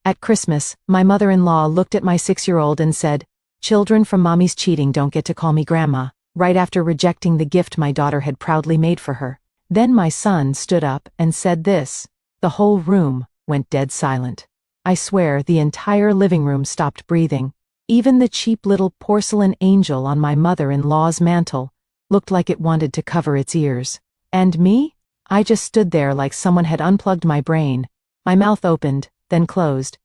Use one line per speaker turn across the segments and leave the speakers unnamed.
At Christmas, my mother-in-law looked at my 6-year-old and said, "Children from mommy's cheating don't get to call me grandma," right after rejecting the gift my daughter had proudly made for her. Then my son stood up and said this. The whole room went dead silent. I swear the entire living room stopped breathing. Even the cheap little porcelain angel on my mother-in-law's mantel looked like it wanted to cover its ears. And me? I just stood there like someone had unplugged my brain. My mouth opened, then closed,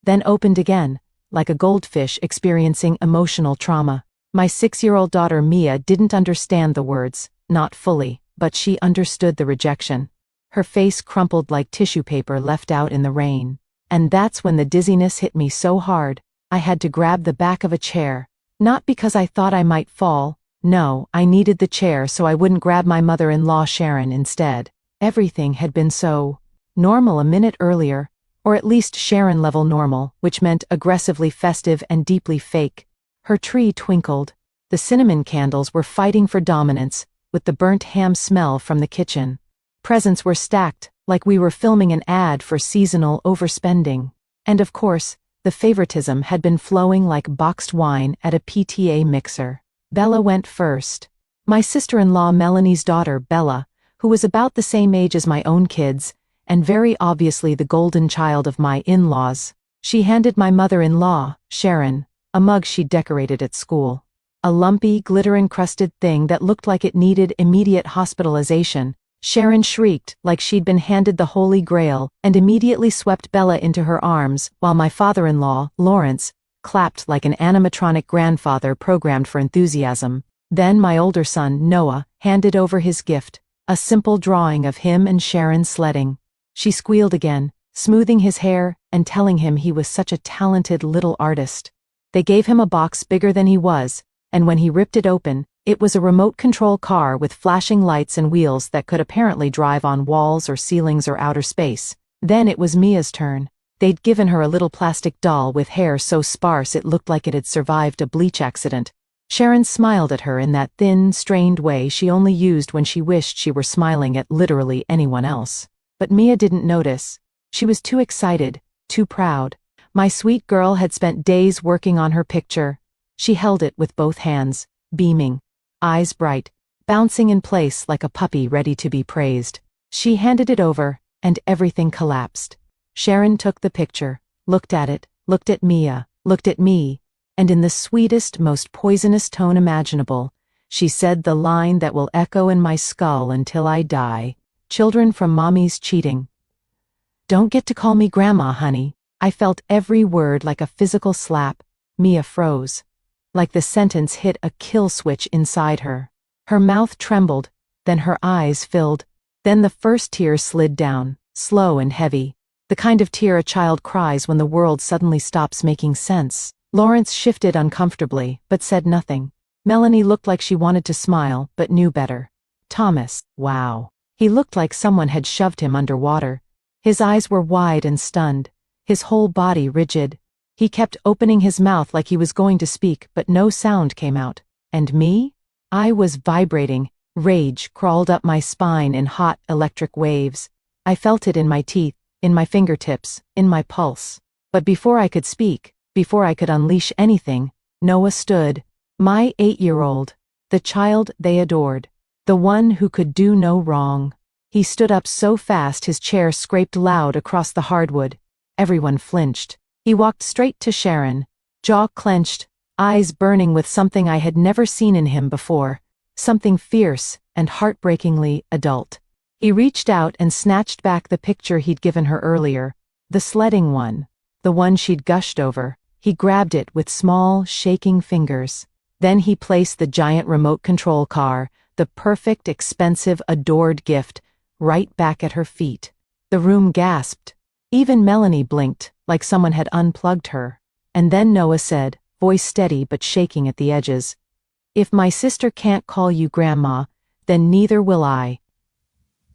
then opened again, like a goldfish experiencing emotional trauma. My 6-year-old daughter Mia didn't understand the words, not fully, but she understood the rejection. Her face crumpled like tissue paper left out in the rain. And that's when the dizziness hit me so hard, I had to grab the back of a chair. Not because I thought I might fall. No, I needed the chair so I wouldn't grab my mother-in-law Sharon instead. Everything had been so normal a minute earlier, or at least Sharon-level normal, which meant aggressively festive and deeply fake. Her tree twinkled. The cinnamon candles were fighting for dominance, with the burnt ham smell from the kitchen. Presents were stacked, like we were filming an ad for seasonal overspending. And of course, the favoritism had been flowing like boxed wine at a PTA mixer. Bella went first. My sister-in-law Melanie's daughter, Bella, who was about the same age as my own kids, and very obviously the golden child of my in-laws. She handed my mother-in-law, Sharon, a mug she'd decorated at school. A lumpy, glitter-encrusted thing that looked like it needed immediate hospitalization. Sharon shrieked like she'd been handed the Holy Grail and immediately swept Bella into her arms, while my father-in-law, Lawrence, clapped like an animatronic grandfather programmed for enthusiasm. Then my older son, Noah, handed over his gift, a simple drawing of him and Sharon sledding. She squealed again, smoothing his hair and telling him he was such a talented little artist. They gave him a box bigger than he was, and when he ripped it open, it was a remote control car with flashing lights and wheels that could apparently drive on walls or ceilings or outer space. Then it was Mia's turn. They'd given her a little plastic doll with hair so sparse it looked like it had survived a bleach accident. Sharon smiled at her in that thin, strained way she only used when she wished she were smiling at literally anyone else. But Mia didn't notice. She was too excited, too proud. My sweet girl had spent days working on her picture. She held it with both hands, beaming, eyes bright, bouncing in place like a puppy ready to be praised. She handed it over, and everything collapsed. Sharon took the picture, looked at it, looked at Mia, looked at me, and in the sweetest, most poisonous tone imaginable, she said the line that will echo in my skull until I die. "Children from mommy's cheating. Don't get to call me grandma, honey." I felt every word like a physical slap. Mia froze, like the sentence hit a kill switch inside her. Her mouth trembled, then her eyes filled. Then the first tear slid down, slow and heavy. The kind of tear a child cries when the world suddenly stops making sense. Lawrence shifted uncomfortably, but said nothing. Melanie looked like she wanted to smile, but knew better. Thomas, wow. He looked like someone had shoved him underwater. His eyes were wide and stunned, his whole body rigid. He kept opening his mouth like he was going to speak, but no sound came out. And me? I was vibrating. Rage crawled up my spine in hot electric waves. I felt it in my teeth, in my fingertips, in my pulse. But before I could speak, before I could unleash anything, Noah stood. My 8-year-old, the child they adored, the one who could do no wrong. He stood up so fast his chair scraped loud across the hardwood. Everyone flinched. He walked straight to Sharon, jaw clenched, eyes burning with something I had never seen in him before, something fierce and heartbreakingly adult. He reached out and snatched back the picture he'd given her earlier, the sledding one, the one she'd gushed over. He grabbed it with small, shaking fingers. Then he placed the giant remote control car, the perfect, expensive, adored gift, right back at her feet. The room gasped. Even Melanie blinked, like someone had unplugged her. And then Noah said, voice steady but shaking at the edges, "If my sister can't call you grandma, then neither will I."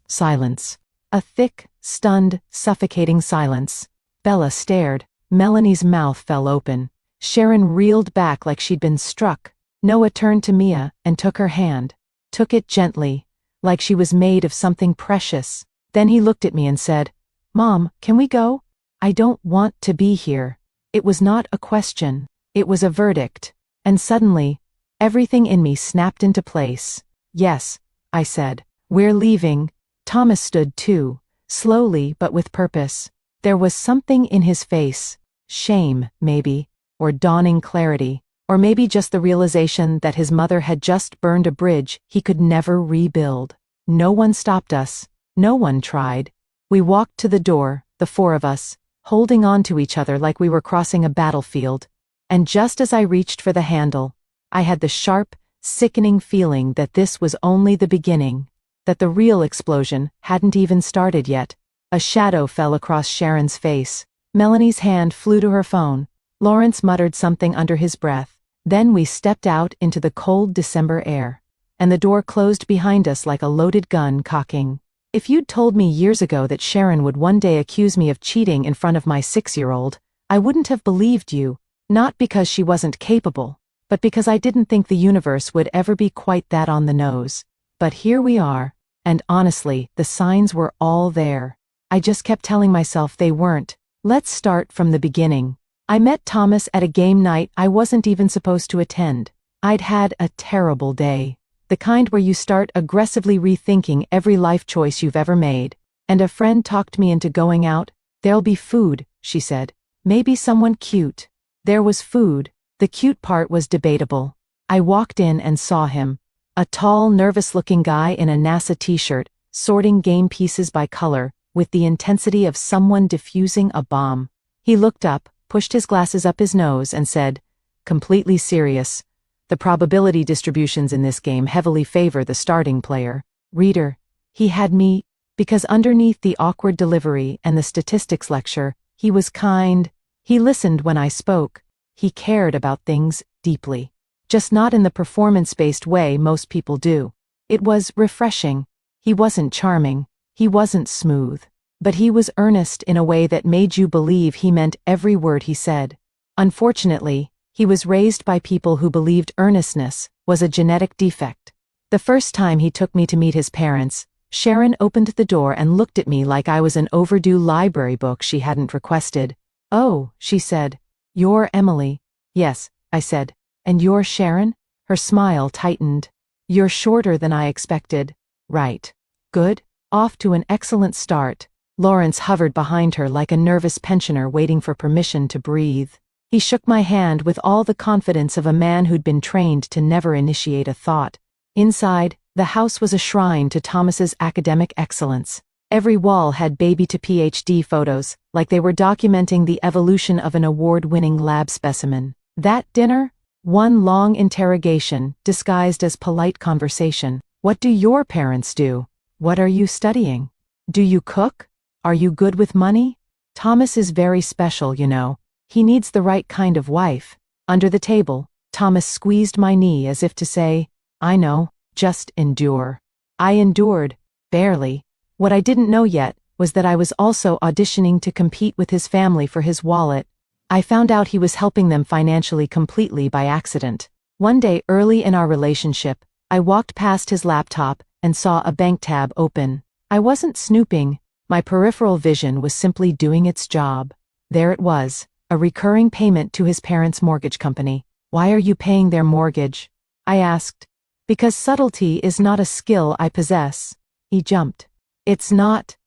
Silence. A thick, stunned, suffocating silence. Bella stared. Melanie's mouth fell open. Sharon reeled back like she'd been struck. Noah turned to Mia and took her hand. Took it gently, like she was made of something precious. Then he looked at me and said, "Mom, can we go?" I don't want to be here. It was not a question. It was a verdict. And suddenly, everything in me snapped into place. Yes, I said. We're leaving. Thomas stood too, slowly but with purpose. There was something in his face. Shame, maybe, or dawning clarity, or maybe just the realization that his mother had just burned a bridge he could never rebuild. No one stopped us. No one tried. We walked to the door, the four of us, holding on to each other like we were crossing a battlefield. And just as I reached for the handle, I had the sharp, sickening feeling that this was only the beginning, that the real explosion hadn't even started yet. A shadow fell across Sharon's face. Melanie's hand flew to her phone. Lawrence muttered something under his breath. Then we stepped out into the cold December air, and the door closed behind us like a loaded gun cocking. If you'd told me years ago that Sharon would one day accuse me of cheating in front of my 6-year-old, I wouldn't have believed you, not because she wasn't capable, but because I didn't think the universe would ever be quite that on the nose. But here we are, and honestly, the signs were all there. I just kept telling myself they weren't. Let's start from the beginning. I met Thomas at a game night I wasn't even supposed to attend. I'd had a terrible day. The kind where you start aggressively rethinking every life choice you've ever made. And a friend talked me into going out. There'll be food, she said. Maybe someone cute. There was food. The cute part was debatable. I walked in and saw him. A tall, nervous-looking guy in a NASA t-shirt, sorting game pieces by color, with the intensity of someone defusing a bomb. He looked up, pushed his glasses up his nose, and said, completely serious, "The probability distributions in this game heavily favor the starting player." Reader, he had me, because underneath the awkward delivery and the statistics lecture, he was kind. He listened when I spoke. He cared about things deeply. Just not in the performance-based way most people do. It was refreshing. He wasn't charming. He wasn't smooth. But he was earnest in a way that made you believe he meant every word he said. Unfortunately, he was raised by people who believed earnestness was a genetic defect. The first time he took me to meet his parents, Sharon opened the door and looked at me like I was an overdue library book she hadn't requested. "Oh," she said. "You're Emily." "Yes," I said. "And you're Sharon?" Her smile tightened. "You're shorter than I expected." "Right. Good. Off to an excellent start." Lawrence hovered behind her like a nervous pensioner waiting for permission to breathe. He shook my hand with all the confidence of a man who'd been trained to never initiate a thought. Inside, the house was a shrine to Thomas's academic excellence. Every wall had baby to PhD photos, like they were documenting the evolution of an award-winning lab specimen. That dinner? One long interrogation, disguised as polite conversation. "What do your parents do? What are you studying? Do you cook? Are you good with money?" Thomas is very special, you know. He needs the right kind of wife. Under the table, Thomas squeezed my knee as if to say, "I know, just endure." I endured, barely. What I didn't know yet was that I was also auditioning to compete with his family for his wallet. I found out he was helping them financially completely by accident. One day early in our relationship, I walked past his laptop and saw a bank tab open. I wasn't snooping. My peripheral vision was simply doing its job. There it was, a recurring payment to his parents' mortgage company. "Why are you paying their mortgage?" I asked. "Because subtlety is not a skill I possess." He jumped. "It's not.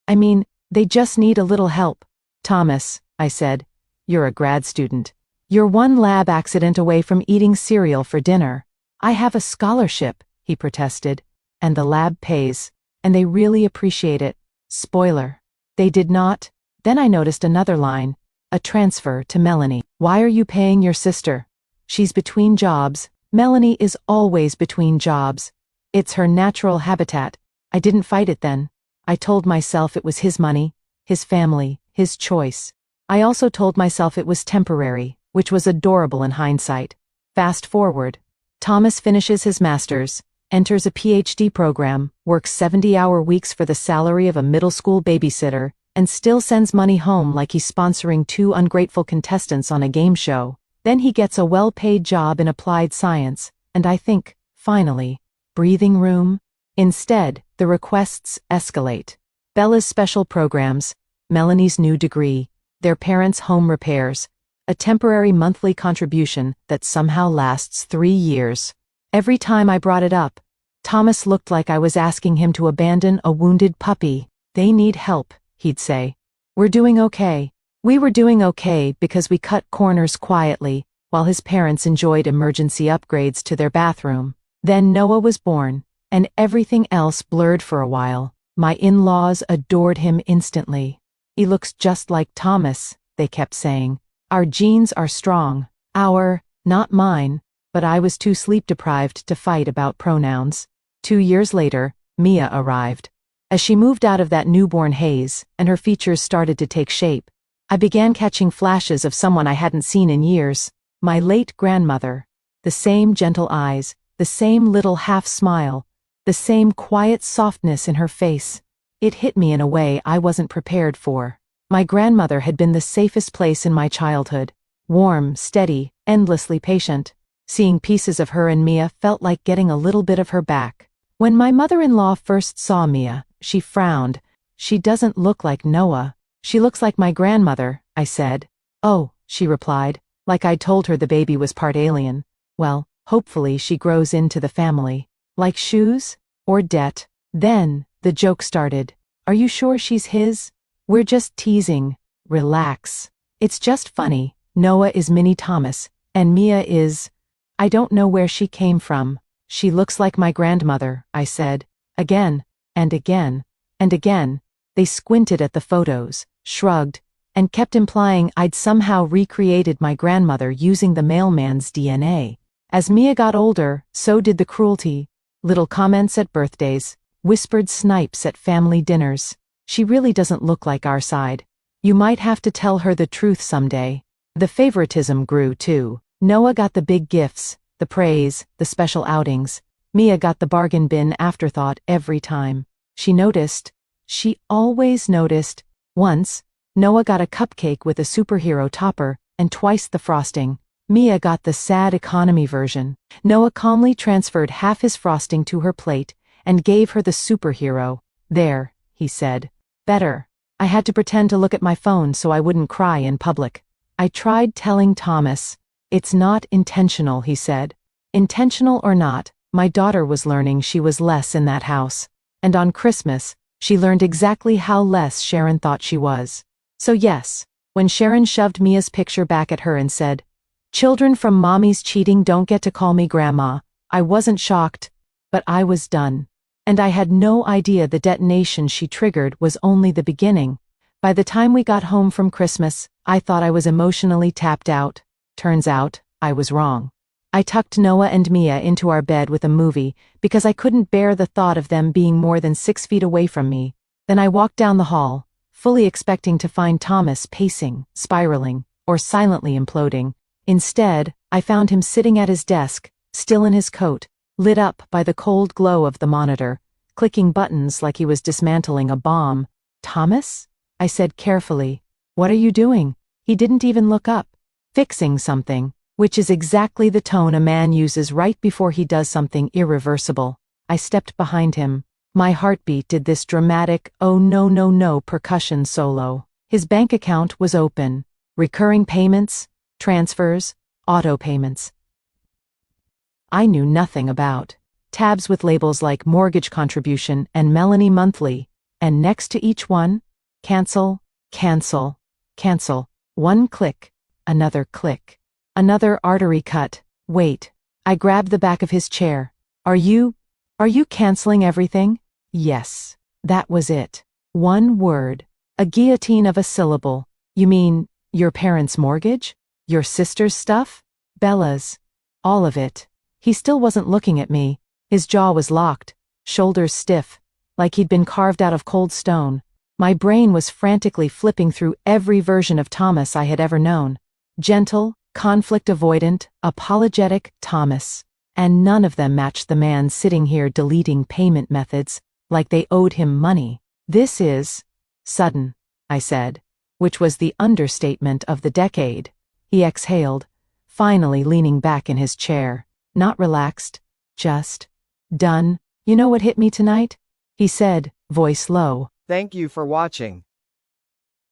I mean, they just need a little help." "Thomas," I said, "you're a grad student. You're one lab accident away from eating cereal for dinner." "I have a scholarship," he protested. "And the lab pays. And they really appreciate it." Spoiler. They did not. Then I noticed another line. A transfer to Melanie. "Why are you paying your sister? She's between jobs." Melanie is always between jobs. It's her natural habitat. I didn't fight it then. I told myself it was his money, his family, his choice. I also told myself it was temporary, which was adorable in hindsight. Fast forward. Thomas finishes his master's, enters a PhD program, works 70-hour weeks for the salary of a middle school babysitter, and still sends money home like he's sponsoring 2 ungrateful contestants on a game show. Then he gets a well-paid job in applied science, and I think, finally, breathing room. Instead, the requests escalate. Bella's special programs, Melanie's new degree, their parents' home repairs, a temporary monthly contribution that somehow lasts 3 years. Every time I brought it up, Thomas looked like I was asking him to abandon a wounded puppy. They need help, he'd say. We're doing okay. We were doing okay because we cut corners quietly, while his parents enjoyed emergency upgrades to their bathroom. Then Noah was born, and everything else blurred for a while. My in-laws adored him instantly. He looks just like Thomas, they kept saying. Our genes are strong. Not mine, but I was too sleep-deprived to fight about pronouns. 2 years later, Mia arrived. As she moved out of that newborn haze, and her features started to take shape, I began catching flashes of someone I hadn't seen in years. My late grandmother. The same gentle eyes, the same little half-smile, the same quiet softness in her face. It hit me in a way I wasn't prepared for. My grandmother had been the safest place in my childhood. Warm, steady, endlessly patient. Seeing pieces of her in Mia felt like getting a little bit of her back. When my mother-in-law first saw Mia, she frowned. She doesn't look like Noah. She looks like my grandmother, I said. Oh, she replied, like I'd told her the baby was part alien. Well, hopefully she grows into the family. Like shoes? Or debt? Then, the joke started. Are you sure she's his? We're just teasing. Relax. It's just funny. Noah is Mini Thomas, and Mia is... I don't know where she came from. She looks like my grandmother, I said. Again, and again, and again. They squinted at the photos, shrugged, and kept implying I'd somehow recreated my grandmother using the mailman's DNA. As Mia got older, so did the cruelty. Little comments at birthdays, whispered snipes at family dinners. She really doesn't look like our side. You might have to tell her the truth someday. The favoritism grew too. Noah got the big gifts, the praise, the special outings. Mia got the bargain bin afterthought every time. She noticed. She always noticed. Once, Noah got a cupcake with a superhero topper and twice the frosting. Mia got the sad economy version. Noah calmly transferred half his frosting to her plate and gave her the superhero. There, he said. Better. I had to pretend to look at my phone so I wouldn't cry in public. I tried telling Thomas. It's not intentional, he said. Intentional or not, my daughter was learning she was less in that house. And on Christmas, she learned exactly how less Sharon thought she was. So yes, when Sharon shoved Mia's picture back at her and said, "Children from mommy's cheating don't get to call me grandma," I wasn't shocked, but I was done. And I had no idea the detonation she triggered was only the beginning. By the time we got home from Christmas, I thought I was emotionally tapped out. Turns out, I was wrong. I tucked Noah and Mia into our bed with a movie because I couldn't bear the thought of them being more than 6 feet away from me. Then I walked down the hall, fully expecting to find Thomas pacing, spiraling, or silently imploding. Instead, I found him sitting at his desk, still in his coat, lit up by the cold glow of the monitor, clicking buttons like he was dismantling a bomb. "Thomas?" I said carefully. "What are you doing?" He didn't even look up. "Fixing something," which is exactly the tone a man uses right before he does something irreversible. I stepped behind him. My heartbeat did this dramatic, oh no no no percussion solo. His bank account was open. Recurring payments, transfers, auto payments. I knew nothing about. Tabs with labels like mortgage contribution and Melanie monthly, and next to each one, cancel, cancel, cancel. One click, another click. Another artery cut. Wait. I grabbed the back of his chair. Are you canceling everything? Yes. That was it. One word. A guillotine of a syllable. You mean, your parents' mortgage? Your sister's stuff? Bella's. All of it. He still wasn't looking at me. His jaw was locked, shoulders stiff, like he'd been carved out of cold stone. My brain was frantically flipping through every version of Thomas I had ever known. Gentle, conflict-avoidant, apologetic Thomas. And none of them matched the man sitting here deleting payment methods, like they owed him money. This is sudden, I said, which was the understatement of the decade. He exhaled, finally leaning back in his chair. Not relaxed, just done. You know what hit me tonight? He said, voice low.
Thank you for watching.